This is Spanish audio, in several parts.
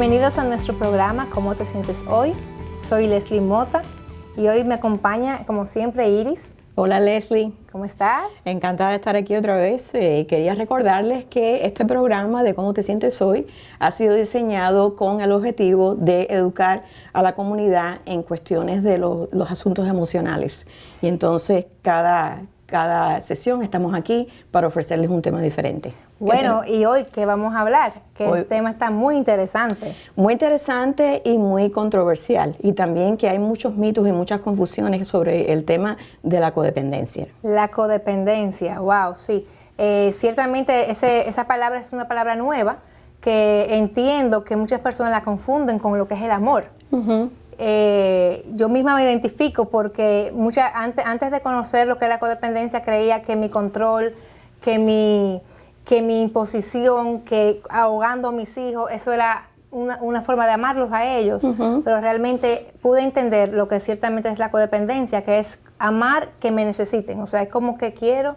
Bienvenidos a nuestro programa ¿Cómo te sientes hoy? Soy Leslie Mota y hoy me acompaña, como siempre, Iris. Hola Leslie. ¿Cómo estás? Encantada de estar aquí otra vez. Quería recordarles que este programa de Cómo te sientes hoy ha sido diseñado con el objetivo de educar a la comunidad en cuestiones de los asuntos emocionales. Y entonces cada sesión estamos aquí para ofrecerles un tema diferente. Bueno, y hoy, ¿qué vamos a hablar? Que el tema está muy interesante. Muy interesante y muy controversial. Y también que hay muchos mitos y muchas confusiones sobre el tema de la codependencia. La codependencia, wow, sí. Ciertamente esa palabra es una palabra nueva que entiendo que muchas personas la confunden con lo que es el amor. Uh-huh. Yo misma me identifico porque antes de conocer lo que es la codependencia creía que mi control, que mi imposición, que ahogando a mis hijos, eso era una forma de amarlos a ellos. Uh-huh. Pero realmente pude entender lo que ciertamente es la codependencia, que es amar que me necesiten. O sea, es como que quiero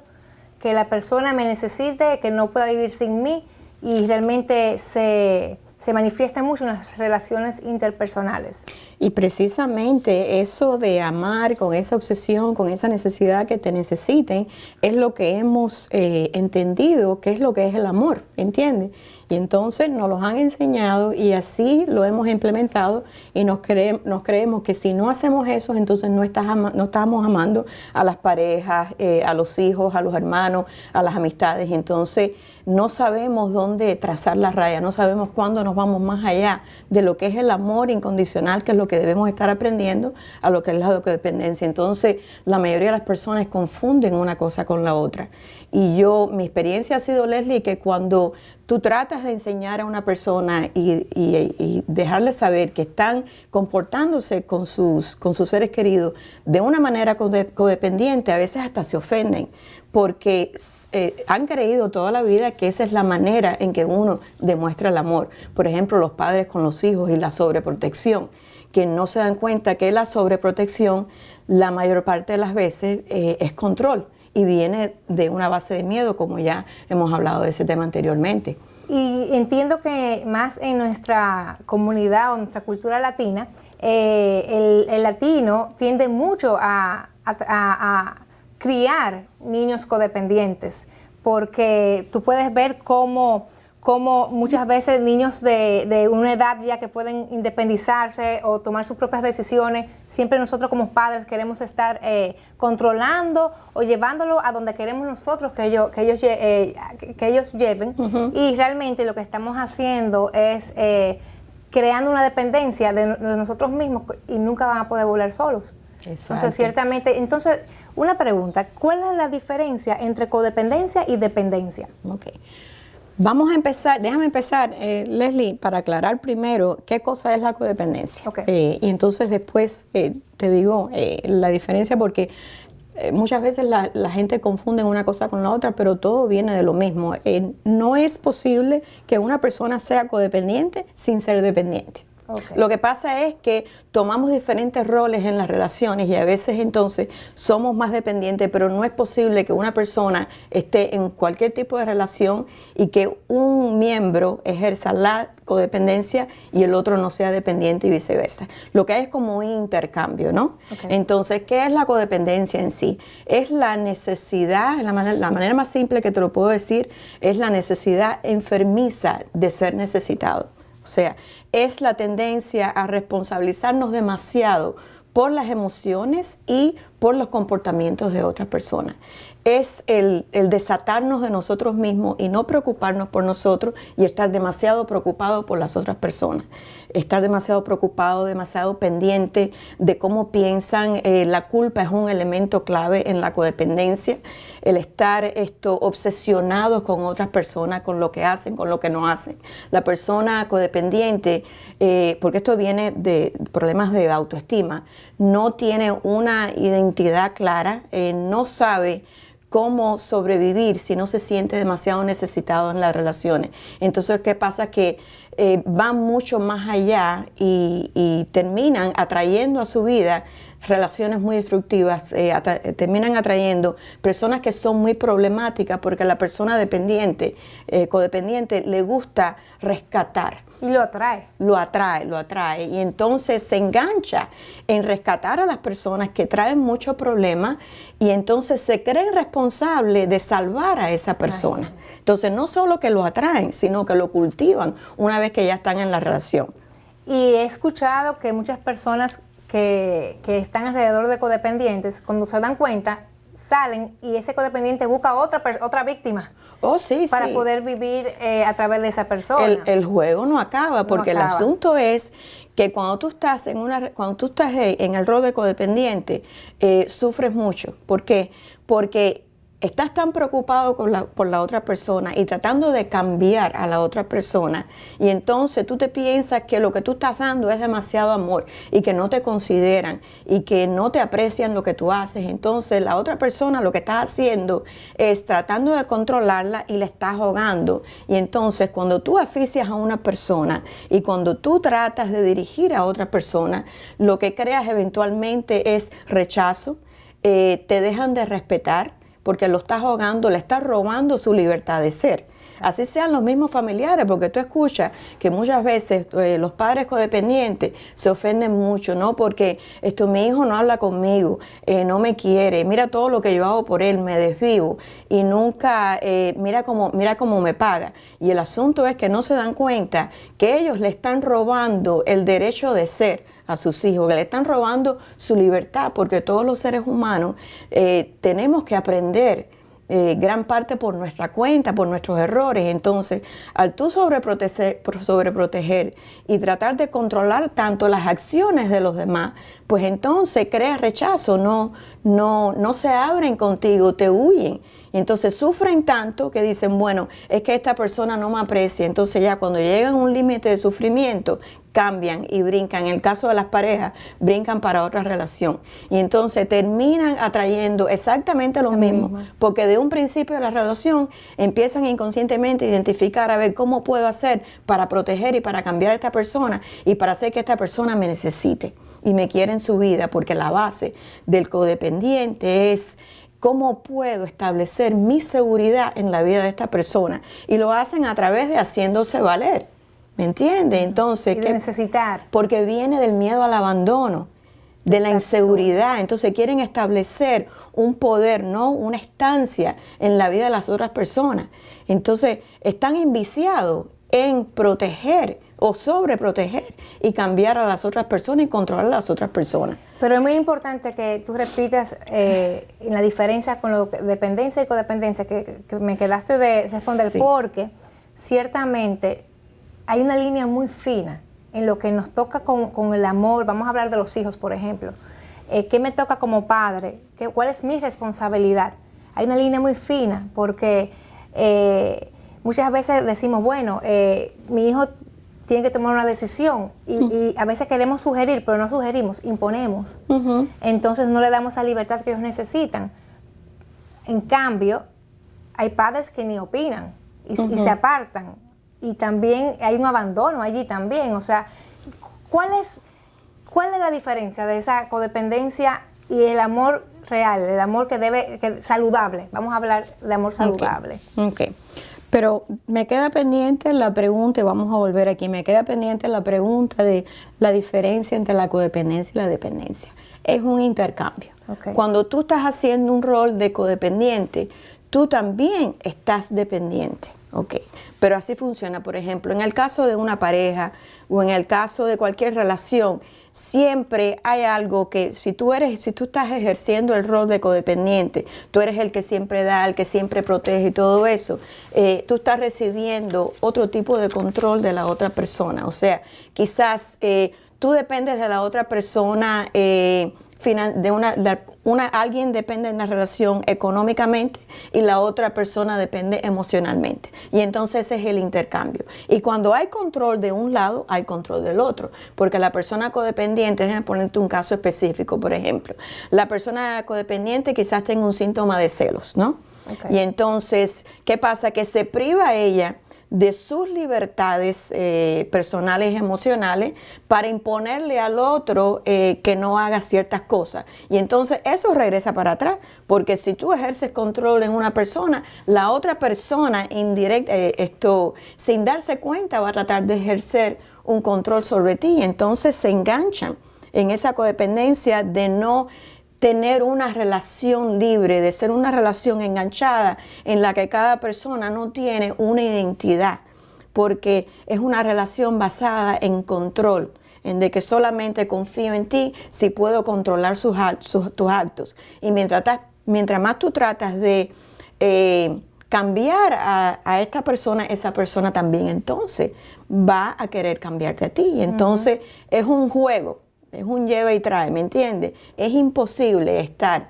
que la persona me necesite, que no pueda vivir sin mí, y realmente se manifiesta mucho en las relaciones interpersonales. Y precisamente eso de amar con esa obsesión, con esa necesidad que te necesiten, es lo que hemos entendido que es lo que es el amor, ¿entiendes? Y entonces nos los han enseñado y así lo hemos implementado y nos creemos que si no hacemos eso, entonces no estamos amando a las parejas, a los hijos, a los hermanos, a las amistades. Entonces no sabemos dónde trazar la raya, no sabemos cuándo nos vamos más allá de lo que es el amor incondicional, que es lo que debemos estar aprendiendo, a lo que es la codependencia. Entonces la mayoría de las personas confunden una cosa con la otra. Y mi experiencia ha sido, Leslie, que cuando tú tratas de enseñar a una persona y dejarle saber que están comportándose con sus seres queridos de una manera codependiente, a veces hasta se ofenden, porque han creído toda la vida que esa es la manera en que uno demuestra el amor. Por ejemplo, los padres con los hijos y la sobreprotección, que no se dan cuenta que la sobreprotección, la mayor parte de las veces, es control. Y viene de una base de miedo, como ya hemos hablado de ese tema anteriormente. Y entiendo que más en nuestra comunidad o nuestra cultura latina, el latino tiende mucho a criar niños codependientes, porque tú puedes ver cómo muchas veces niños de una edad ya que pueden independizarse o tomar sus propias decisiones, siempre nosotros como padres queremos estar controlando o llevándolo a donde queremos nosotros que ellos lleven. Uh-huh. Y realmente lo que estamos haciendo es creando una dependencia de nosotros mismos y nunca van a poder volar solos. Exacto. Entonces, ciertamente, una pregunta, ¿cuál es la diferencia entre codependencia y dependencia? Okay. Déjame empezar, Leslie, para aclarar primero qué cosa es la codependencia. Okay. Y entonces después te digo la diferencia, porque muchas veces la gente confunde una cosa con la otra, pero todo viene de lo mismo. No es posible que una persona sea codependiente sin ser dependiente. Okay. Lo que pasa es que tomamos diferentes roles en las relaciones y a veces entonces somos más dependientes, pero no es posible que una persona esté en cualquier tipo de relación y que un miembro ejerza la codependencia y el otro no sea dependiente y viceversa. Lo que hay es como un intercambio, ¿no? Okay. Entonces, ¿qué es la codependencia en sí? Es la necesidad, la manera más simple que te lo puedo decir, es la necesidad enfermiza de ser necesitado. O sea, es la tendencia a responsabilizarnos demasiado por las emociones y por los comportamientos de otras personas. Es el desatarnos de nosotros mismos y no preocuparnos por nosotros y estar demasiado preocupado por las otras personas. Estar demasiado preocupado, demasiado pendiente de cómo piensan. La culpa es un elemento clave en la codependencia. El estar obsesionados con otras personas, con lo que hacen, con lo que no hacen. La persona codependiente, porque esto viene de problemas de autoestima, no tiene una identidad clara, no sabe cómo sobrevivir si no se siente demasiado necesitado en las relaciones. Entonces, ¿qué pasa? Que van mucho más allá y terminan atrayendo a su vida relaciones muy destructivas, terminan atrayendo personas que son muy problemáticas porque a la persona dependiente, codependiente, le gusta rescatar. Y lo atrae. Lo atrae. Y entonces se engancha en rescatar a las personas que traen muchos problemas y entonces se creen responsables de salvar a esa persona. Entonces no solo que lo atraen, sino que lo cultivan una vez que ya están en la relación. Y he escuchado que muchas personas que están alrededor de codependientes, cuando se dan cuenta, salen y ese codependiente busca otra víctima. Oh, sí, para sí. poder vivir a través de esa persona. El juego no acaba, porque no acaba. El asunto es que cuando tú estás en el rol de codependiente, sufres mucho. ¿Por qué? Porque estás tan preocupado por la otra persona y tratando de cambiar a la otra persona, y entonces tú te piensas que lo que tú estás dando es demasiado amor y que no te consideran y que no te aprecian lo que tú haces. Entonces la otra persona lo que está haciendo es tratando de controlarla y le estás ahogando. Y entonces cuando tú asfixias a una persona y cuando tú tratas de dirigir a otra persona, lo que creas eventualmente es rechazo, te dejan de respetar, porque lo estás ahogando, le estás robando su libertad de ser. Así sean los mismos familiares, porque tú escuchas que muchas veces los padres codependientes se ofenden mucho, ¿no? Porque mi hijo no habla conmigo, no me quiere, mira todo lo que yo hago por él, me desvivo y nunca, mira cómo me paga. Y el asunto es que no se dan cuenta que ellos le están robando el derecho de ser a sus hijos, que le están robando su libertad, porque todos los seres humanos tenemos que aprender gran parte por nuestra cuenta, por nuestros errores. Entonces, al tú sobreproteger y tratar de controlar tanto las acciones de los demás, pues entonces creas rechazo, no se abren contigo, te huyen. Y entonces sufren tanto que dicen, bueno, es que esta persona no me aprecia. Entonces ya cuando llegan a un límite de sufrimiento, cambian y brincan. En el caso de las parejas, brincan para otra relación. Y entonces terminan atrayendo exactamente lo mismo. Porque de un principio de la relación empiezan inconscientemente a identificar, a ver cómo puedo hacer para proteger y para cambiar a esta persona y para hacer que esta persona me necesite y me quiera en su vida. Porque la base del codependiente es cómo puedo establecer mi seguridad en la vida de esta persona. Y lo hacen a través de haciéndose valer. ¿Me entiendes? Entonces, y de necesitar. Porque viene del miedo al abandono, de la inseguridad. Entonces quieren establecer un poder, ¿no? Una estancia en la vida de las otras personas. Entonces están enviciados en proteger o sobreproteger y cambiar a las otras personas y controlar a las otras personas. Pero es muy importante que tú repitas la diferencia con la dependencia y codependencia, que me quedaste de responder, sí. Porque ciertamente hay una línea muy fina en lo que nos toca con el amor. Vamos a hablar de los hijos, por ejemplo. ¿Qué me toca como padre? ¿Cuál es mi responsabilidad? Hay una línea muy fina porque muchas veces decimos, bueno, mi hijo tiene que tomar una decisión y a veces queremos sugerir, pero no sugerimos, imponemos. Entonces no le damos la libertad que ellos necesitan. En cambio, hay padres que ni opinan y se apartan. Y también hay un abandono allí también. O sea, ¿cuál es la diferencia de esa codependencia y el amor real, el amor saludable? Vamos a hablar de amor saludable. Okay. Pero me queda pendiente la pregunta, y vamos a volver aquí, me queda pendiente la pregunta de la diferencia entre la codependencia y la dependencia. Es un intercambio. Okay. Cuando tú estás haciendo un rol de codependiente, tú también estás dependiente. Ok, pero así funciona. Por ejemplo, en el caso de una pareja o en el caso de cualquier relación, siempre hay algo que si tú estás ejerciendo el rol de codependiente, tú eres el que siempre da, el que siempre protege y todo eso, tú estás recibiendo otro tipo de control de la otra persona. O sea, quizás tú dependes de la otra persona, alguien depende de la relación económicamente y la otra persona depende emocionalmente. Y entonces ese es el intercambio. Y cuando hay control de un lado, hay control del otro. Porque la persona codependiente, déjame ponerte un caso específico, por ejemplo. La persona codependiente quizás tenga un síntoma de celos, ¿no? Okay. Y entonces, ¿qué pasa? Que se priva a ella de sus libertades personales y emocionales para imponerle al otro que no haga ciertas cosas. Y entonces eso regresa para atrás, porque si tú ejerces control en una persona, la otra persona sin darse cuenta va a tratar de ejercer un control sobre ti. Entonces se enganchan en esa codependencia de no tener una relación libre, de ser una relación enganchada en la que cada persona no tiene una identidad, porque es una relación basada en control, en de que solamente confío en ti si puedo controlar tus actos. Y mientras más tú tratas de cambiar a esta persona, esa persona también entonces va a querer cambiarte a ti. Y entonces es un juego. Es un lleva y trae, ¿me entiendes? Es imposible estar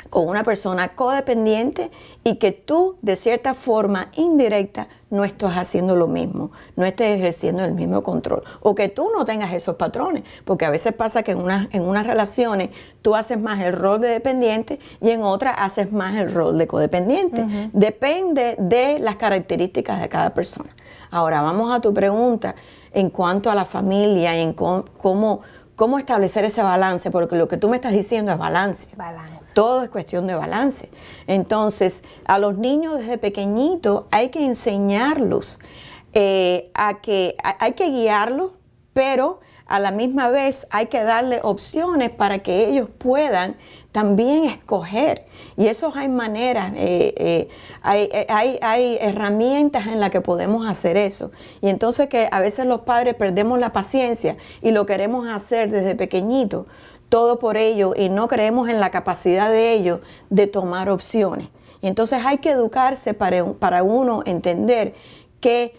con una persona codependiente y que tú, de cierta forma indirecta, no estés haciendo lo mismo, no estés ejerciendo el mismo control. O que tú no tengas esos patrones, porque a veces pasa que en unas relaciones tú haces más el rol de dependiente y en otras haces más el rol de codependiente. Depende de las características de cada persona. Ahora, vamos a tu pregunta en cuanto a la familia y en cómo establecer ese balance, porque lo que tú me estás diciendo es balance. Todo es cuestión de balance. Entonces, a los niños desde pequeñitos hay que enseñarlos hay que guiarlos, pero a la misma vez hay que darle opciones para que ellos puedan también escoger. Y eso hay maneras, hay herramientas en las que podemos hacer eso. Y entonces que a veces los padres perdemos la paciencia y lo queremos hacer desde pequeñito, todo por ello, y no creemos en la capacidad de ellos de tomar opciones. Y entonces hay que educarse para uno entender que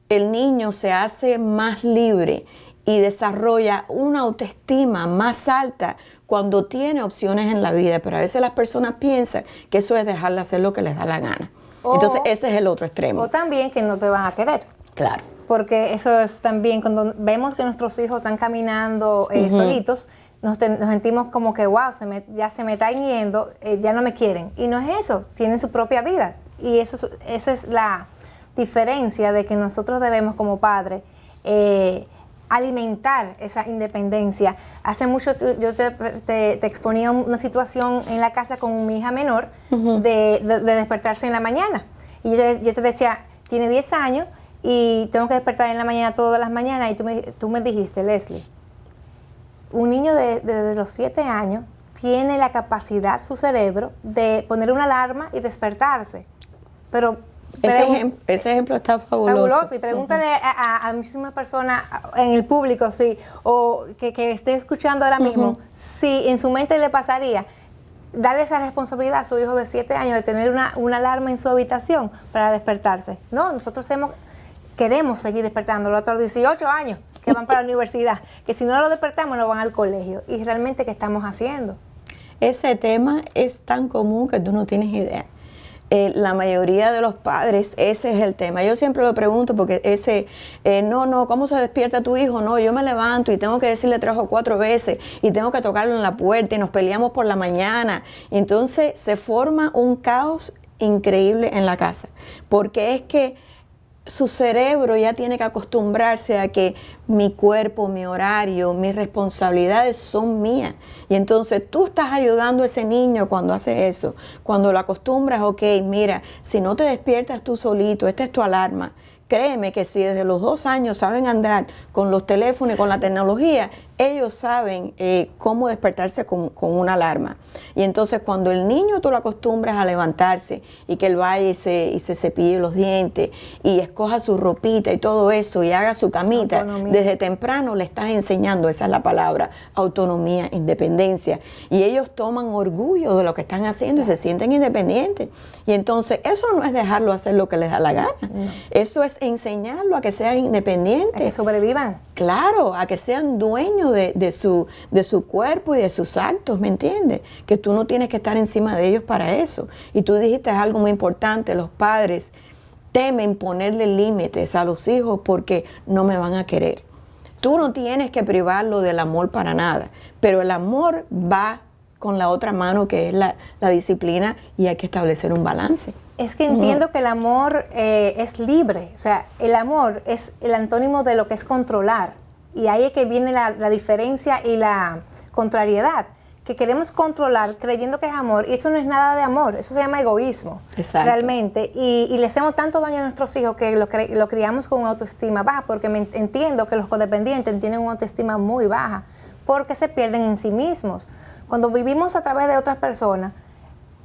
el niño se hace más libre y desarrolla una autoestima más alta cuando tiene opciones en la vida, pero a veces las personas piensan que eso es dejarle hacer lo que les da la gana. Entonces ese es el otro extremo. O también que no te van a querer. Claro. Porque eso es también cuando vemos que nuestros hijos están caminando solitos, nos sentimos como que wow, ya se me está yendo, ya no me quieren. Y no es eso, tienen su propia vida. Y esa es la diferencia de que nosotros debemos como padres alimentar esa independencia. Hace mucho yo te exponía una situación en la casa con mi hija menor de despertarse en la mañana. Y yo te decía, tiene 10 años y tengo que despertar en la mañana todas las mañanas. Y tú me dijiste, Leslie, un niño de los 7 años tiene la capacidad, su cerebro, de poner una alarma y despertarse. Pero ese ejemplo está fabuloso. Y pregúntale a muchísimas personas en el público, sí, o que esté escuchando ahora mismo, si en su mente le pasaría darle esa responsabilidad a su hijo de 7 años de tener una alarma en su habitación para despertarse. No, nosotros queremos seguir despertándolo hasta los 18 años que van para la universidad, que si no lo despertamos no van al colegio. Y realmente, ¿qué estamos haciendo? Ese tema es tan común que tú no tienes idea. La mayoría de los padres, ese es el tema. Yo siempre lo pregunto porque ¿cómo se despierta tu hijo? No, yo me levanto y tengo que decirle 3 o 4 veces y tengo que tocarlo en la puerta y nos peleamos por la mañana. Entonces se forma un caos increíble en la casa, porque es que su cerebro ya tiene que acostumbrarse a que mi cuerpo, mi horario, mis responsabilidades son mías. Y entonces tú estás ayudando a ese niño cuando hace eso. Cuando lo acostumbras, ok, mira, si no te despiertas tú solito, esta es tu alarma. Créeme que si desde los 2 años saben andar con los teléfonos y con la tecnología, ellos saben cómo despertarse con una alarma. Y entonces cuando el niño tú lo acostumbras a levantarse y que él vaya y se cepille los dientes y escoja su ropita y todo eso y haga su camita, desde temprano le estás enseñando, esa es la palabra, autonomía, independencia. Y ellos toman orgullo de lo que están haciendo y se sienten independientes. Y entonces eso no es dejarlo hacer lo que les da la gana. No. Eso es enseñarlo a que sean independientes. A que sobrevivan. Claro, a que sean dueños de su cuerpo y de sus actos, ¿me entiendes? Que tú no tienes que estar encima de ellos para eso. Y tú dijiste algo muy importante, los padres temen ponerle límites a los hijos porque no me van a querer. Tú no tienes que privarlo del amor para nada, pero el amor va con la otra mano que es la disciplina y hay que establecer un balance. Es que entiendo que el amor es libre, o sea, el amor es el antónimo de lo que es controlar, y ahí es que viene la diferencia y la contrariedad, que queremos controlar creyendo que es amor, y eso no es nada de amor, eso se llama egoísmo. Exacto. Realmente, y le hacemos tanto daño a nuestros hijos que lo criamos con una autoestima baja, porque entiendo que los codependientes tienen una autoestima muy baja, porque se pierden en sí mismos. Cuando vivimos a través de otras personas,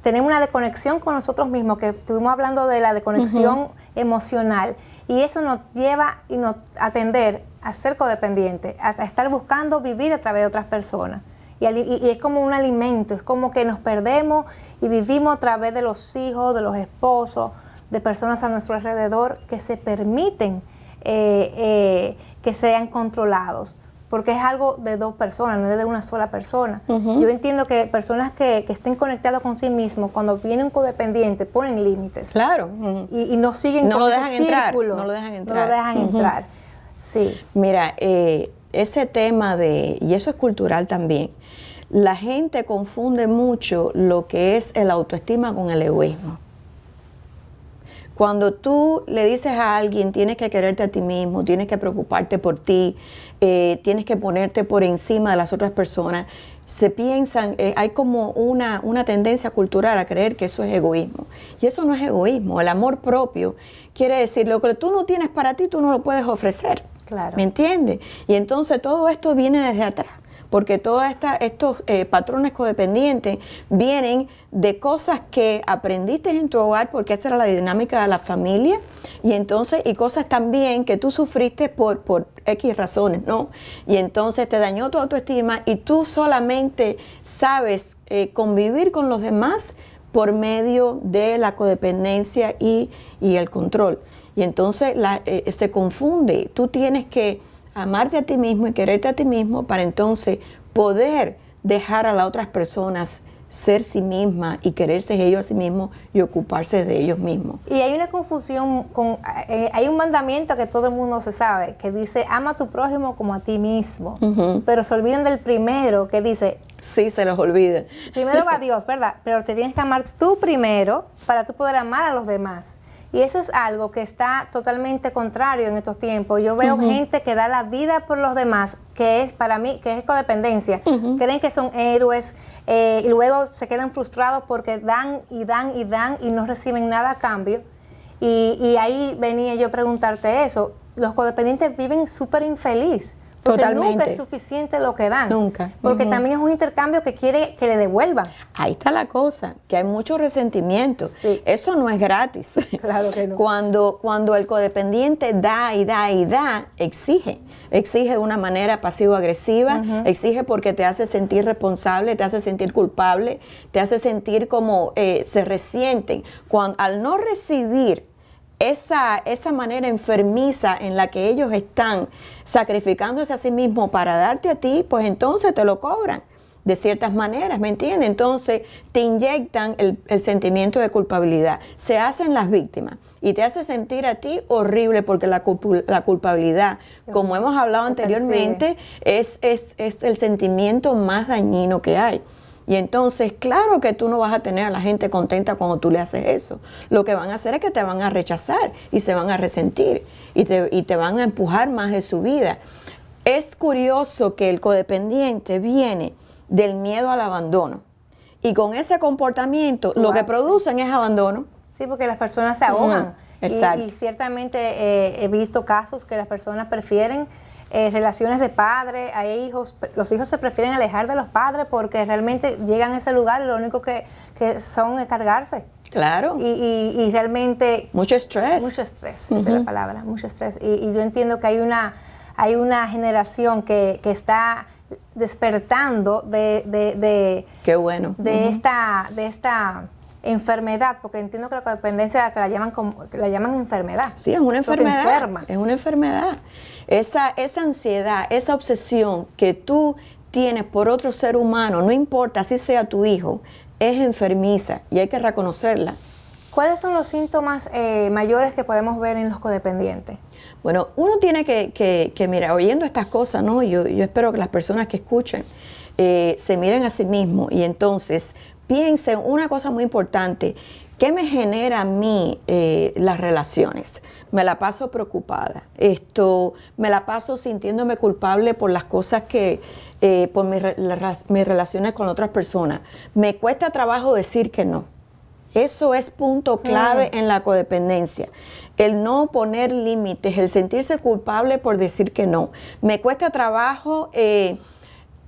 tenemos una desconexión con nosotros mismos, que estuvimos hablando de la desconexión emocional, y eso nos lleva a tender a ser codependientes, a estar buscando vivir a través de otras personas. Y es como un alimento, es como que nos perdemos y vivimos a través de los hijos, de los esposos, de personas a nuestro alrededor que se permiten que sean controlados. Porque es algo de dos personas, no es de una sola persona. Yo entiendo que personas que estén conectadas con sí mismos, cuando viene un codependiente, ponen límites. Claro. Y no siguen no con lo dejan ese entrar, círculo. no lo dejan entrar. No lo dejan entrar. Sí. Mira, ese tema y eso es cultural también, la gente confunde mucho lo que es el autoestima con el egoísmo. Cuando tú le dices a alguien, tienes que quererte a ti mismo, tienes que preocuparte por ti, tienes que ponerte por encima de las otras personas, se piensan, hay como una tendencia cultural a creer que eso es egoísmo. Y eso no es egoísmo. El amor propio quiere decir, lo que tú no tienes para ti, tú no lo puedes ofrecer. Claro. ¿Me entiendes? Y entonces todo esto viene desde atrás. Porque todos estos patrones codependientes vienen de cosas que aprendiste en tu hogar, porque esa era la dinámica de la familia, y cosas también que tú sufriste por X razones, ¿no? Y entonces te dañó tu autoestima y tú solamente sabes convivir con los demás por medio de la codependencia y el control. Y entonces se confunde. Tú tienes que amarte a ti mismo y quererte a ti mismo para entonces poder dejar a las otras personas ser sí mismas y quererse ellos a sí mismos y ocuparse de ellos mismos. Y hay una confusión, hay un mandamiento que todo el mundo se sabe, que dice, ama a tu prójimo como a ti mismo, pero se olvidan del primero, que dice... Sí, se los olvida. Primero va Dios, ¿verdad? Pero te tienes que amar tú primero para tú poder amar a los demás. Y eso es algo que está totalmente contrario en estos tiempos. Yo veo gente que da la vida por los demás, que es para mí, que es codependencia. Creen que son héroes y luego se quedan frustrados porque dan y dan y dan y no reciben nada a cambio. Y ahí venía yo a preguntarte eso. Los codependientes viven súper infeliz. Porque Totalmente. nunca es suficiente lo que dan. Nunca. Porque también es un intercambio que quiere que le devuelvan. Ahí está la cosa, que hay mucho resentimiento. Sí. Eso no es gratis. Claro que no. Cuando el codependiente da y da y da, exige de una manera pasivo-agresiva, exige porque te hace sentir responsable, te hace sentir culpable, te hace sentir como se resienten. Al no recibir esa manera enfermiza en la que ellos están sacrificándose a sí mismos para darte a ti, pues entonces te lo cobran de ciertas maneras, ¿me entiendes? Entonces te inyectan el sentimiento de culpabilidad, se hacen las víctimas y te hace sentir a ti horrible porque la culpabilidad, como hemos hablado anteriormente, es el sentimiento más dañino que hay. Y entonces, claro que tú no vas a tener a la gente contenta cuando tú le haces eso. Lo que van a hacer es que te van a rechazar y se van a resentir y te van a empujar más de su vida. Es curioso que el codependiente viene del miedo al abandono. Y con ese comportamiento lo que producen es abandono. Sí, porque las personas se ahogan. Exacto. Y ciertamente he visto casos que las personas prefieren relaciones de padre a hijos. Los hijos se prefieren alejar de los padres porque realmente llegan a ese lugar y lo único que son es cargarse. Claro. Y realmente... Mucho estrés. Mucho estrés, esa es la palabra, mucho estrés. Y yo entiendo que hay una generación que está despertando Qué bueno. de esta enfermedad, porque entiendo que la codependencia la llaman enfermedad. Sí, es una enfermedad. Enferma. Es una enfermedad. Esa ansiedad, esa obsesión que tú tienes por otro ser humano, no importa si sea tu hijo, es enfermiza y hay que reconocerla. ¿Cuáles son los síntomas mayores que podemos ver en los codependientes? Bueno, uno tiene que mira, oyendo estas cosas, ¿no? Yo espero que las personas que escuchen se miren a sí mismos y entonces piensen una cosa muy importante. ¿Qué me genera a mí las relaciones? Me la paso preocupada. Me la paso sintiéndome culpable por las cosas por mis relaciones con otras personas. Me cuesta trabajo decir que no. Eso es punto clave en la codependencia. El no poner límites, el sentirse culpable por decir que no. Me cuesta trabajo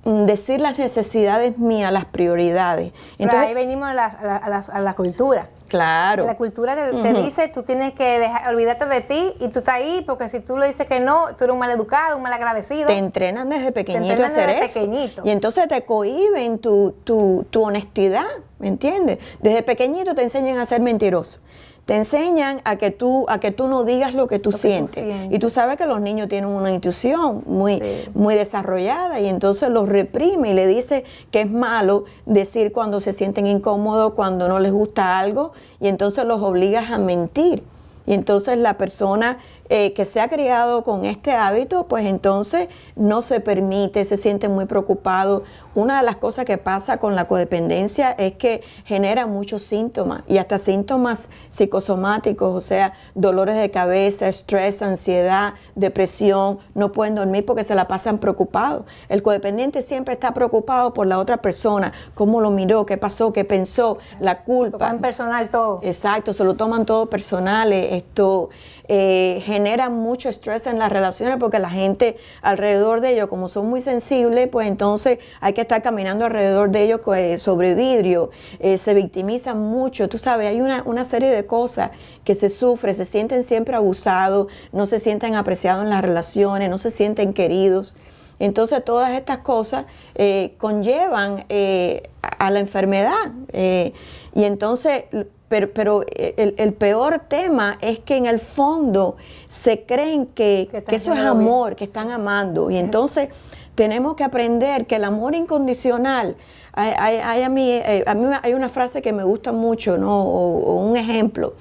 decir las necesidades mías, las prioridades. Entonces, ahí venimos a la cultura. Claro. La cultura te dice, tú tienes que olvidarte de ti y tú estás ahí, porque si tú le dices que no, tú eres un mal educado, un mal agradecido. Te entrenan desde pequeñito a hacer eso. Y entonces te cohíben tu honestidad, ¿me entiendes? Desde pequeñito te enseñan a ser mentiroso. Te enseñan a que tú no digas lo que tú sientes. Y tú sabes que los niños tienen una intuición muy desarrollada y entonces los reprime y le dice que es malo decir cuando se sienten incómodos, cuando no les gusta algo, y entonces los obligas a mentir. Y entonces la persona que se ha criado con este hábito, pues entonces no se permite, se siente muy preocupado. Una de las cosas que pasa con la codependencia es que genera muchos síntomas y hasta síntomas psicosomáticos, o sea, dolores de cabeza, estrés, ansiedad, depresión, no pueden dormir porque se la pasan preocupados. El codependiente siempre está preocupado por la otra persona, cómo lo miró, qué pasó, qué pensó, la culpa. Lo toman personal todo. Exacto, se lo toman todo personal. Esto genera mucho estrés en las relaciones porque la gente alrededor de ellos, como son muy sensibles, pues entonces hay que estar caminando alrededor de ellos sobre vidrio, se victimizan mucho, tú sabes, hay una serie de cosas que se sufren, se sienten siempre abusados, no se sienten apreciados en las relaciones, no se sienten queridos. Entonces todas estas cosas conllevan a la enfermedad y entonces... Pero el peor tema es que en el fondo se creen que eso es amor, que están amando. Y entonces tenemos que aprender que el amor incondicional, a mí hay una frase que me gusta mucho, ¿no? O un ejemplo.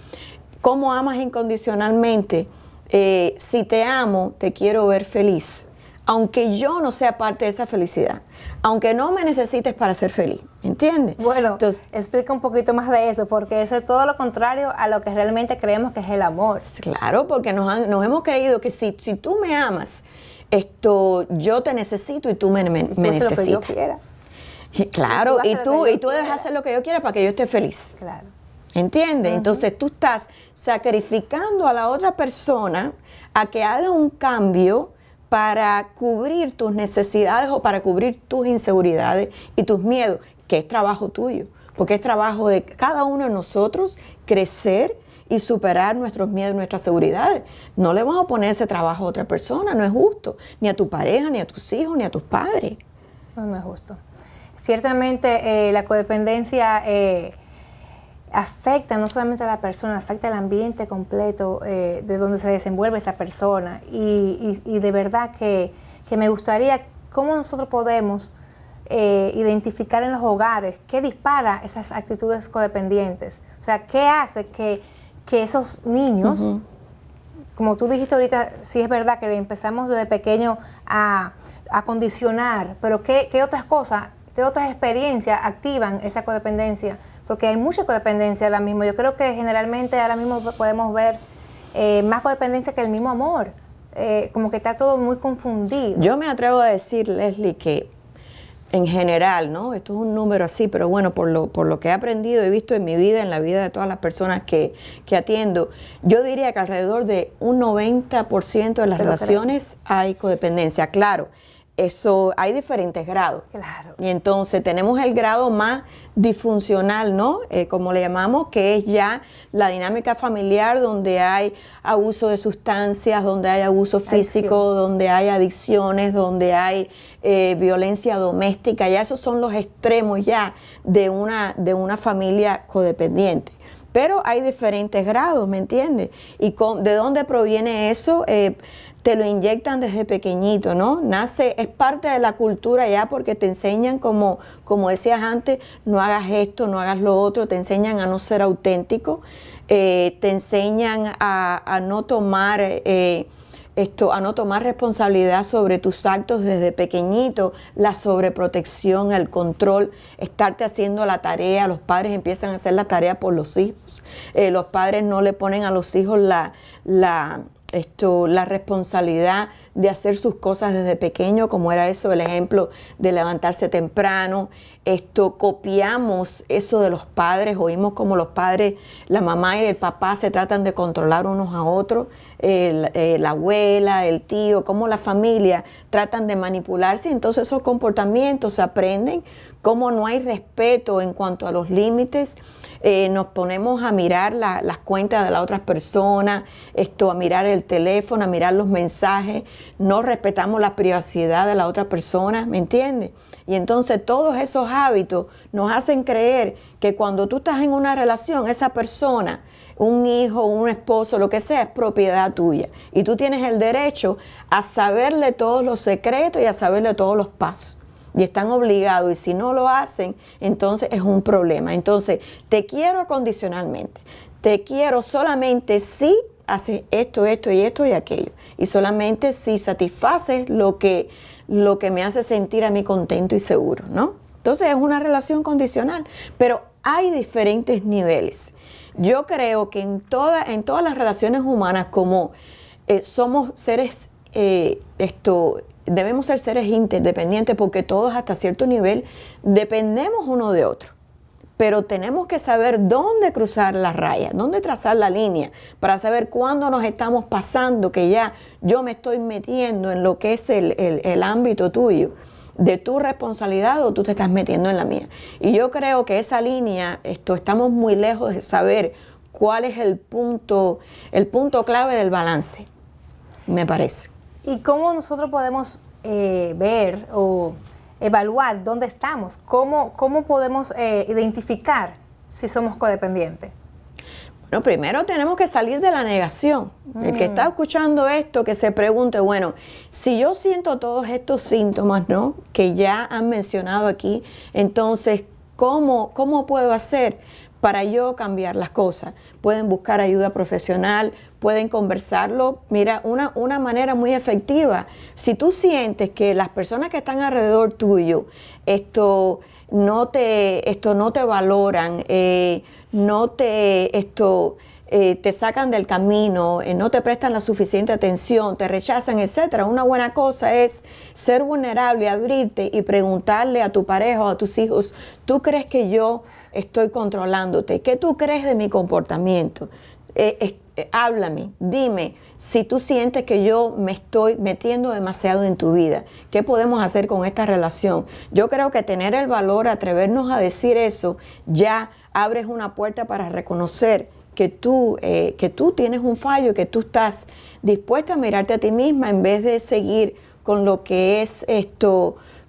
¿Cómo amas incondicionalmente? Si te amo, te quiero ver feliz. Aunque yo no sea parte de esa felicidad, aunque no me necesites para ser feliz, ¿entiendes? Bueno, entonces, explica un poquito más de eso, porque eso es todo lo contrario a lo que realmente creemos que es el amor. Claro, porque nos hemos creído que si tú me amas, yo te necesito y tú me necesitas. Lo que yo quiera. Claro, y tú debes hacer lo que yo quiera para que yo esté feliz. Claro. ¿Entiendes? Entonces tú estás sacrificando a la otra persona a que haga un cambio para cubrir tus necesidades o para cubrir tus inseguridades y tus miedos, que es trabajo tuyo, porque es trabajo de cada uno de nosotros crecer y superar nuestros miedos y nuestras seguridades. No le vamos a poner ese trabajo a otra persona, no es justo, ni a tu pareja, ni a tus hijos, ni a tus padres. No es justo. Ciertamente la codependencia afecta no solamente a la persona, afecta al ambiente completo de donde se desenvuelve esa persona y de verdad que me gustaría cómo nosotros podemos identificar en los hogares qué dispara esas actitudes codependientes, o sea, qué hace que esos niños, como tú dijiste ahorita, sí es verdad que empezamos desde pequeño a condicionar, pero qué otras cosas, qué otras experiencias activan esa codependencia. Porque hay mucha codependencia ahora mismo. Yo creo que generalmente ahora mismo podemos ver más codependencia que el mismo amor. Como que está todo muy confundido. Yo me atrevo a decir, Leslie, que en general, ¿no? Esto es un número así, pero bueno, por lo que he aprendido y visto en mi vida, en la vida de todas las personas que atiendo, yo diría que alrededor de un 90% de las relaciones hay codependencia. Claro, eso hay diferentes grados. Claro. Y entonces tenemos el grado más disfuncional, ¿no? Como le llamamos, que es ya la dinámica familiar donde hay abuso de sustancias, donde hay abuso físico, donde hay adicciones, donde hay violencia doméstica. Ya esos son los extremos ya de una familia codependiente. Pero hay diferentes grados, ¿me entiendes? ¿Y de dónde proviene eso? Te lo inyectan desde pequeñito, ¿no? Es parte de la cultura ya porque te enseñan, como decías antes, no hagas esto, no hagas lo otro, te enseñan a no ser auténtico, te enseñan a no tomar a no tomar responsabilidad sobre tus actos desde pequeñito, la sobreprotección, el control, estarte haciendo la tarea. Los padres empiezan a hacer la tarea por los hijos. Los padres no le ponen a los hijos la responsabilidad de hacer sus cosas desde pequeño, como era eso, el ejemplo de levantarse temprano. Copiamos eso de los padres, oímos como los padres, la mamá y el papá se tratan de controlar unos a otros, la abuela, el tío, como la familia tratan de manipularse. Entonces esos comportamientos se aprenden. Como no hay respeto en cuanto a los límites, nos ponemos a mirar las cuentas de las otras personas, a mirar el teléfono, a mirar los mensajes, no respetamos la privacidad de la otra persona, ¿me entiendes? Y entonces todos esos hábitos nos hacen creer que cuando tú estás en una relación, esa persona, un hijo, un esposo, lo que sea, es propiedad tuya. Y tú tienes el derecho a saberle todos los secretos y a saberle todos los pasos. Y están obligados, y si no lo hacen, entonces es un problema. Entonces, te quiero condicionalmente, te quiero solamente si haces esto, esto y esto y aquello, y solamente si satisfaces lo que me hace sentir a mí contento y seguro, ¿no? Entonces es una relación condicional, pero hay diferentes niveles. Yo creo que en todas las relaciones humanas, como somos seres debemos ser seres interdependientes, porque todos hasta cierto nivel dependemos uno de otro. Pero tenemos que saber dónde cruzar la raya, dónde trazar la línea, para saber cuándo nos estamos pasando, que ya yo me estoy metiendo en lo que es el ámbito tuyo, de tu responsabilidad, o tú te estás metiendo en la mía. Y yo creo que esa línea, estamos muy lejos de saber cuál es el punto clave del balance, me parece. ¿Y cómo nosotros podemos ver o evaluar dónde estamos? ¿Cómo podemos identificar si somos codependientes? Bueno, primero tenemos que salir de la negación. El que está escuchando esto, que se pregunte, bueno, si yo siento todos estos síntomas, ¿no?, que ya han mencionado aquí, entonces, ¿cómo puedo hacer para yo cambiar las cosas? Pueden buscar ayuda profesional, pueden conversarlo. Mira, una manera muy efectiva, si tú sientes que las personas que están alrededor tuyo no te valoran, te sacan del camino, no te prestan la suficiente atención, te rechazan, etcétera. Una buena cosa es ser vulnerable, abrirte y preguntarle a tu pareja o a tus hijos, ¿tú crees que yo estoy controlándote? ¿Qué tú crees de mi comportamiento? Háblame, dime si tú sientes que yo me estoy metiendo demasiado en tu vida. ¿Qué podemos hacer con esta relación? Yo creo que tener el valor, atrevernos a decir eso, ya abres una puerta para reconocer que tú tienes un fallo, que tú estás dispuesta a mirarte a ti misma en vez de seguir con lo que es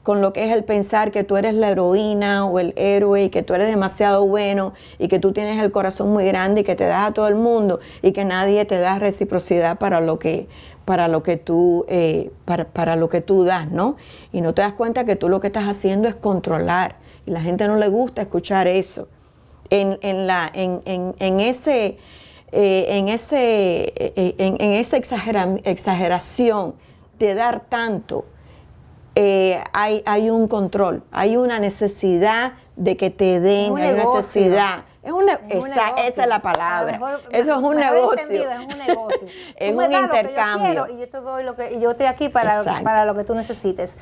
con lo que es el pensar que tú eres la heroína o el héroe y que tú eres demasiado bueno y que tú tienes el corazón muy grande y que te das a todo el mundo y que nadie te da reciprocidad para lo que tú das, ¿no? Y no te das cuenta que tú lo que estás haciendo es controlar, y la gente no le gusta escuchar eso. En esa exageración de dar tanto, hay un control, hay una necesidad de que te den, hay una necesidad. Esa es la palabra. Eso es un negocio. Es un negocio. Es un intercambio. Y yo te doy y yo estoy aquí para lo que tú necesites.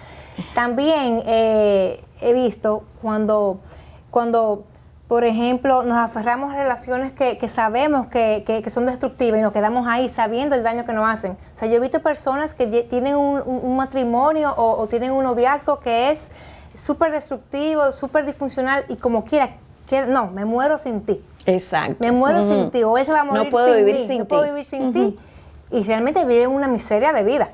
También he visto cuando, por ejemplo, nos aferramos a relaciones que sabemos que son destructivas y nos quedamos ahí sabiendo el daño que nos hacen. O sea, yo he visto personas que tienen un matrimonio o tienen un noviazgo que es súper destructivo, súper disfuncional, y como quiera, no, me muero sin ti. Exacto. Me muero sin ti, o él se va a morir no puedo sin vivir mí. sin ti. No puedo vivir sin ti. Y realmente viven una miseria de vida.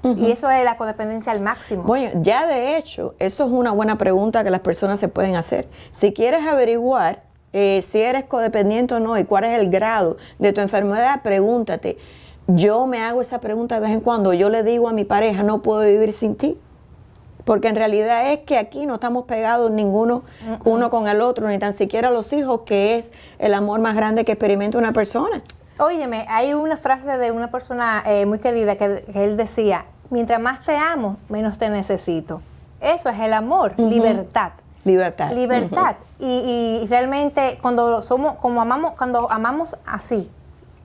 Y eso es la codependencia al máximo. Bueno, ya de hecho, eso es una buena pregunta que las personas se pueden hacer. Si quieres averiguar si eres codependiente o no y cuál es el grado de tu enfermedad, pregúntate. Yo me hago esa pregunta de vez en cuando. Yo le digo a mi pareja, no puedo vivir sin ti. Porque en realidad es que aquí no estamos pegados ninguno uno con el otro, ni tan siquiera los hijos, que es el amor más grande que experimenta una persona. Óyeme, hay una frase de una persona muy querida que él decía, mientras más te amo, menos te necesito. Eso es el amor, libertad. Libertad. Libertad. Y realmente cuando amamos así,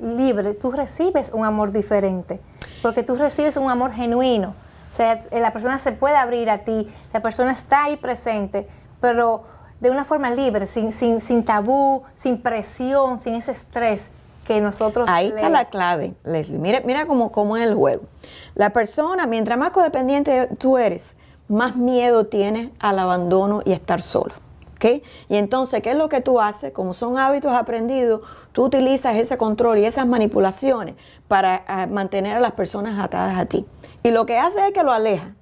libre, tú recibes un amor diferente, porque tú recibes un amor genuino. O sea, la persona se puede abrir a ti, la persona está ahí presente, pero de una forma libre, sin tabú, sin presión, sin ese estrés que nosotros... Ahí está la clave, Leslie. Mira cómo es el juego. La persona, mientras más codependiente tú eres, más miedo tienes al abandono y a estar solo. ¿Okay? Y entonces, ¿qué es lo que tú haces? Como son hábitos aprendidos, tú utilizas ese control y esas manipulaciones para mantener a las personas atadas a ti. Y lo que hace es que lo aleja.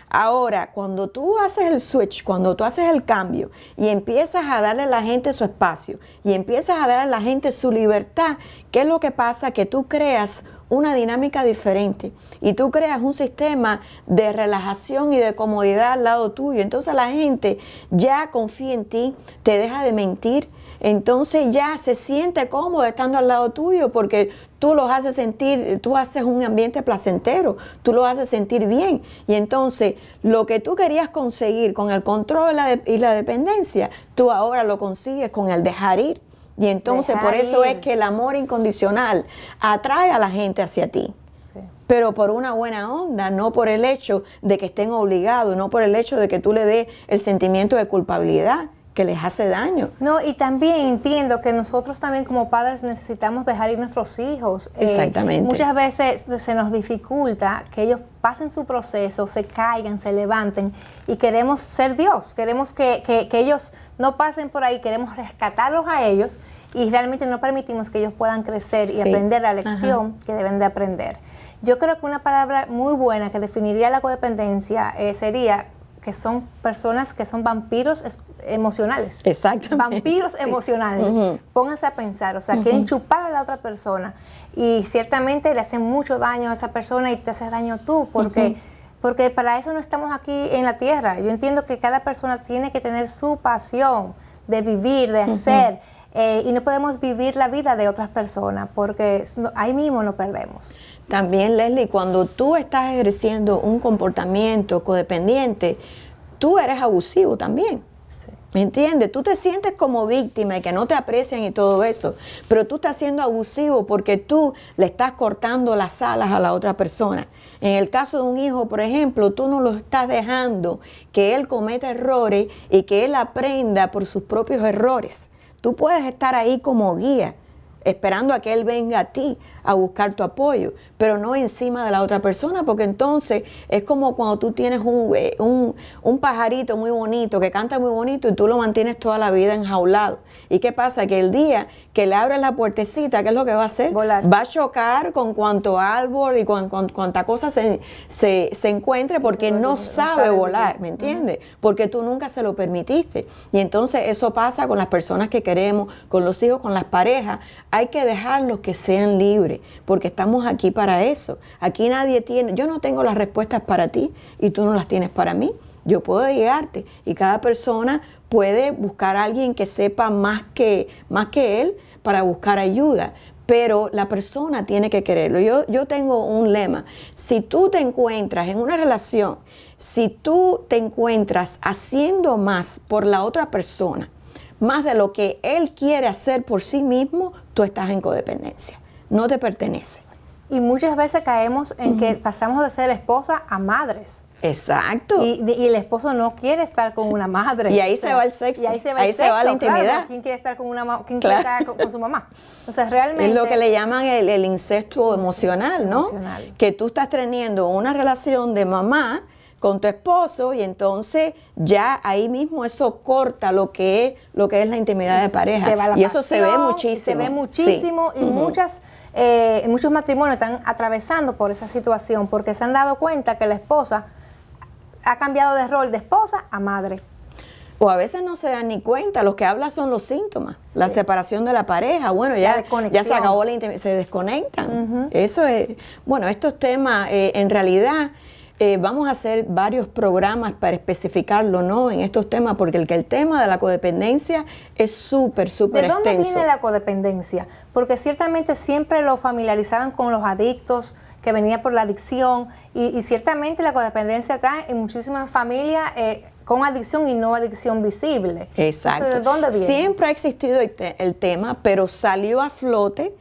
Ahora, cuando tú haces el switch, cuando tú haces el cambio y empiezas a darle a la gente su espacio y empiezas a darle a la gente su libertad, ¿qué es lo que pasa? Que tú creas una dinámica diferente y tú creas un sistema de relajación y de comodidad al lado tuyo. Entonces la gente ya confía en ti, te deja de mentir, entonces ya se siente cómodo estando al lado tuyo porque tú los haces sentir, tú haces un ambiente placentero, tú los haces sentir bien. Y entonces lo que tú querías conseguir con el control y la dependencia, tú ahora lo consigues con el dejar ir. Y entonces por eso es que el amor incondicional atrae a la gente hacia ti. Sí. Pero por una buena onda, no por el hecho de que estén obligados, no por el hecho de que tú le des el sentimiento de culpabilidad que les hace daño. No, y también entiendo que nosotros también como padres necesitamos dejar ir nuestros hijos. Exactamente. Muchas veces se nos dificulta que ellos pasen su proceso, se caigan, se levanten y queremos ser Dios, queremos que ellos no pasen por ahí, queremos rescatarlos a ellos y realmente no permitimos que ellos puedan crecer y aprender la lección que deben de aprender. Yo creo que una palabra muy buena que definiría la codependencia sería que son personas que son vampiros emocionales. Exactamente. Vampiros emocionales. Pónganse a pensar, o sea, quieren chupar a la otra persona y ciertamente le hacen mucho daño a esa persona y te hace daño tú, porque para eso no estamos aquí en la tierra. Yo entiendo que cada persona tiene que tener su pasión de vivir, de hacer, y no podemos vivir la vida de otras personas, porque ahí mismo nos perdemos. También, Leslie, cuando tú estás ejerciendo un comportamiento codependiente, tú eres abusivo también. Sí. ¿Me entiendes? Tú te sientes como víctima y que no te aprecian y todo eso, pero tú estás siendo abusivo porque tú le estás cortando las alas a la otra persona. En el caso de un hijo, por ejemplo, tú no lo estás dejando que él cometa errores y que él aprenda por sus propios errores. Tú puedes estar ahí como guía, esperando a que él venga a ti a buscar tu apoyo, pero no encima de la otra persona, porque entonces es como cuando tú tienes un pajarito muy bonito, que canta muy bonito y tú lo mantienes toda la vida enjaulado. ¿Y qué pasa? Que el día que le abres la puertecita, ¿qué es lo que va a hacer? Volar. Va a chocar con cuanto árbol y con cuanta cosa se encuentre porque no sabe volar, ¿me entiendes? Porque tú nunca se lo permitiste. Y entonces eso pasa con las personas que queremos, con los hijos, con las parejas. Hay que dejarlos que sean libres, porque estamos aquí para eso. Aquí nadie tiene, yo no tengo las respuestas para ti y tú no las tienes para mí. Yo puedo guiarte y cada persona puede buscar a alguien que sepa más que él para buscar ayuda, pero la persona tiene que quererlo. Yo tengo un lema: si tú te encuentras en una relación, si tú te encuentras haciendo más por la otra persona, más de lo que él quiere hacer por sí mismo, tú estás en codependencia. No te pertenece. Y muchas veces caemos en que pasamos de ser esposa a madres. Exacto. Y el esposo no quiere estar con una madre. Y ahí se va el sexo. Y ahí se va la intimidad. Claro, ¿quién quiere estar con quiere estar con su mamá? O sea, realmente... Es lo que le llaman el incesto emocional, ¿no? Que tú estás teniendo una relación de mamá con tu esposo y entonces ya ahí mismo eso corta lo que es la intimidad de pareja. Y eso se ve muchísimo. Se ve muchísimo y muchos matrimonios están atravesando por esa situación porque se han dado cuenta que la esposa ha cambiado de rol de esposa a madre. O a veces no se dan ni cuenta, los que hablan son los síntomas, la separación de la pareja, bueno, ya se acabó la intimidad, se desconectan. Eso es, bueno, estos temas en realidad Vamos a hacer varios programas para especificarlo, ¿no? En estos temas, porque el tema de la codependencia es súper extenso. ¿De dónde viene la codependencia? Porque ciertamente siempre lo familiarizaban con los adictos, que venía por la adicción, y ciertamente la codependencia está en muchísimas familias con adicción y no adicción visible. Exacto. Entonces, ¿de dónde viene? Siempre ha existido el tema, pero salió a flote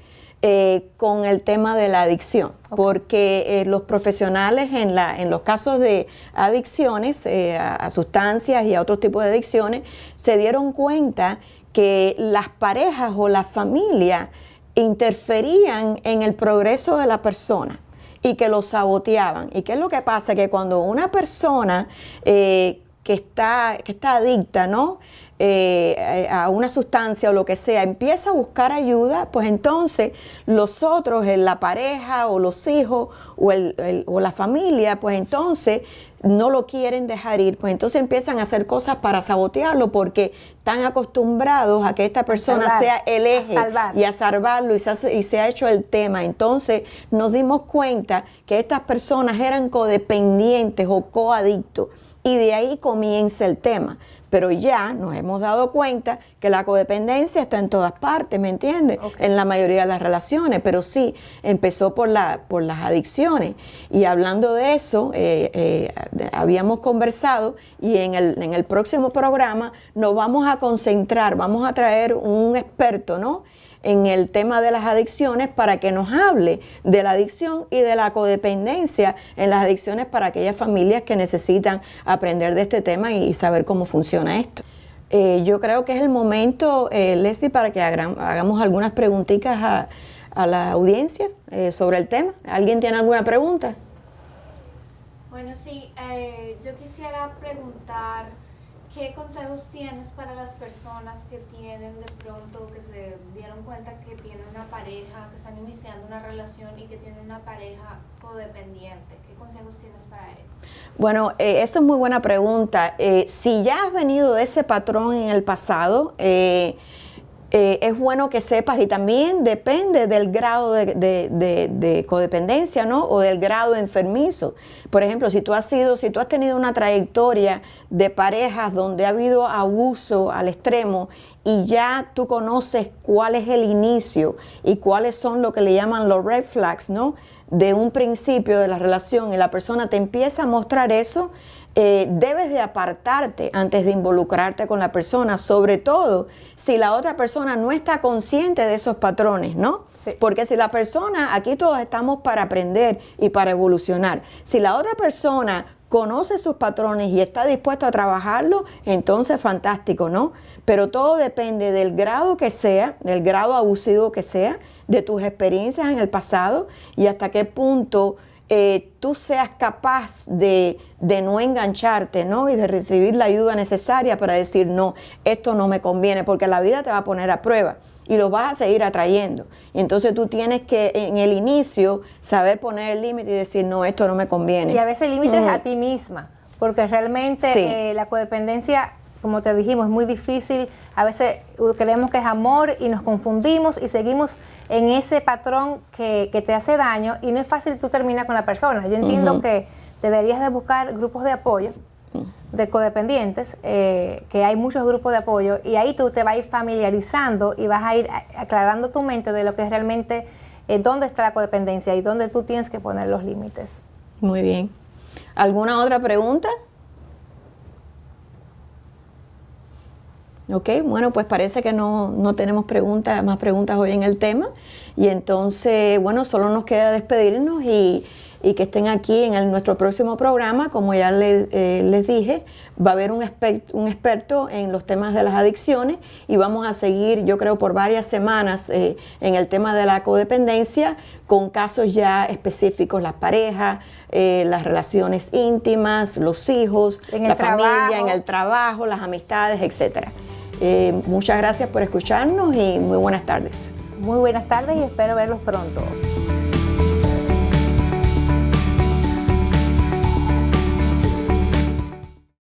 con el tema de la adicción, porque los profesionales en los casos de adicciones a sustancias y a otros tipos de adicciones se dieron cuenta que las parejas o la familia interferían en el progreso de la persona y que lo saboteaban. ¿Y qué es lo que pasa? Que cuando una persona que está adicta, ¿no?, a una sustancia o lo que sea, empieza a buscar ayuda, pues entonces los otros, la pareja o los hijos o la familia, pues entonces no lo quieren dejar ir, pues entonces empiezan a hacer cosas para sabotearlo porque están acostumbrados a que esta persona sea el eje y a salvarlo, y se ha hecho el tema. Entonces nos dimos cuenta que estas personas eran codependientes o coadictos, y de ahí comienza el tema. Pero ya nos hemos dado cuenta que la codependencia está en todas partes, ¿me entiendes? En la mayoría de las relaciones, pero sí, empezó por las adicciones. Y hablando de eso, habíamos conversado, y en el próximo programa nos vamos a concentrar, vamos a traer un experto, ¿no?, en el tema de las adicciones, para que nos hable de la adicción y de la codependencia en las adicciones para aquellas familias que necesitan aprender de este tema y saber cómo funciona esto. Yo creo que es el momento, Leslie, para que hagamos algunas preguntitas a la audiencia sobre el tema. ¿Alguien tiene alguna pregunta? Bueno, sí, yo quisiera preguntar, ¿qué consejos tienes para las personas que tienen de pronto, que se dieron cuenta que tienen una pareja, que están iniciando una relación y que tienen una pareja codependiente? ¿Qué consejos tienes para ellos? Bueno, esa es muy buena pregunta. Si ya has venido de ese patrón en el pasado, es bueno que sepas, y también depende del grado de codependencia, ¿no?, o del grado enfermizo. Por ejemplo, si tú has tenido una trayectoria de parejas donde ha habido abuso al extremo, y ya tú conoces cuál es el inicio y cuáles son lo que le llaman los red flags, ¿no?, de un principio de la relación, y la persona te empieza a mostrar eso, debes de apartarte antes de involucrarte con la persona, sobre todo si la otra persona no está consciente de esos patrones, ¿no? Sí. Porque si la persona, aquí todos estamos para aprender y para evolucionar. Si la otra persona conoce sus patrones y está dispuesto a trabajarlo, entonces fantástico, ¿no? Pero todo depende del grado que sea, del grado abusivo que sea, de tus experiencias en el pasado, y hasta qué punto tú seas capaz de no engancharte, ¿no?, y de recibir la ayuda necesaria para decir, no, esto no me conviene, porque la vida te va a poner a prueba y lo vas a seguir atrayendo. Y entonces tú tienes que, en el inicio, saber poner el límite y decir, no, esto no me conviene. Y a veces el límite es a ti misma, porque realmente la codependencia, como te dijimos, es muy difícil. A veces creemos que es amor y nos confundimos y seguimos en ese patrón que te hace daño, y no es fácil tú terminar con la persona. Yo entiendo que deberías de buscar grupos de apoyo de codependientes, que hay muchos grupos de apoyo, y ahí tú te vas a ir familiarizando y vas a ir aclarando tu mente de lo que es realmente dónde está la codependencia y dónde tú tienes que poner los límites. Muy bien. ¿Alguna otra pregunta? Ok, bueno, pues parece que no tenemos más preguntas hoy en el tema, y entonces, bueno, solo nos queda despedirnos y que estén aquí en nuestro próximo programa. Como ya les dije, va a haber un experto en los temas de las adicciones, y vamos a seguir, yo creo, por varias semanas en el tema de la codependencia, con casos ya específicos, las parejas, las relaciones íntimas, los hijos, la familia, en el trabajo, las amistades, etcétera. Muchas gracias por escucharnos y muy buenas tardes. Muy buenas tardes y espero verlos pronto.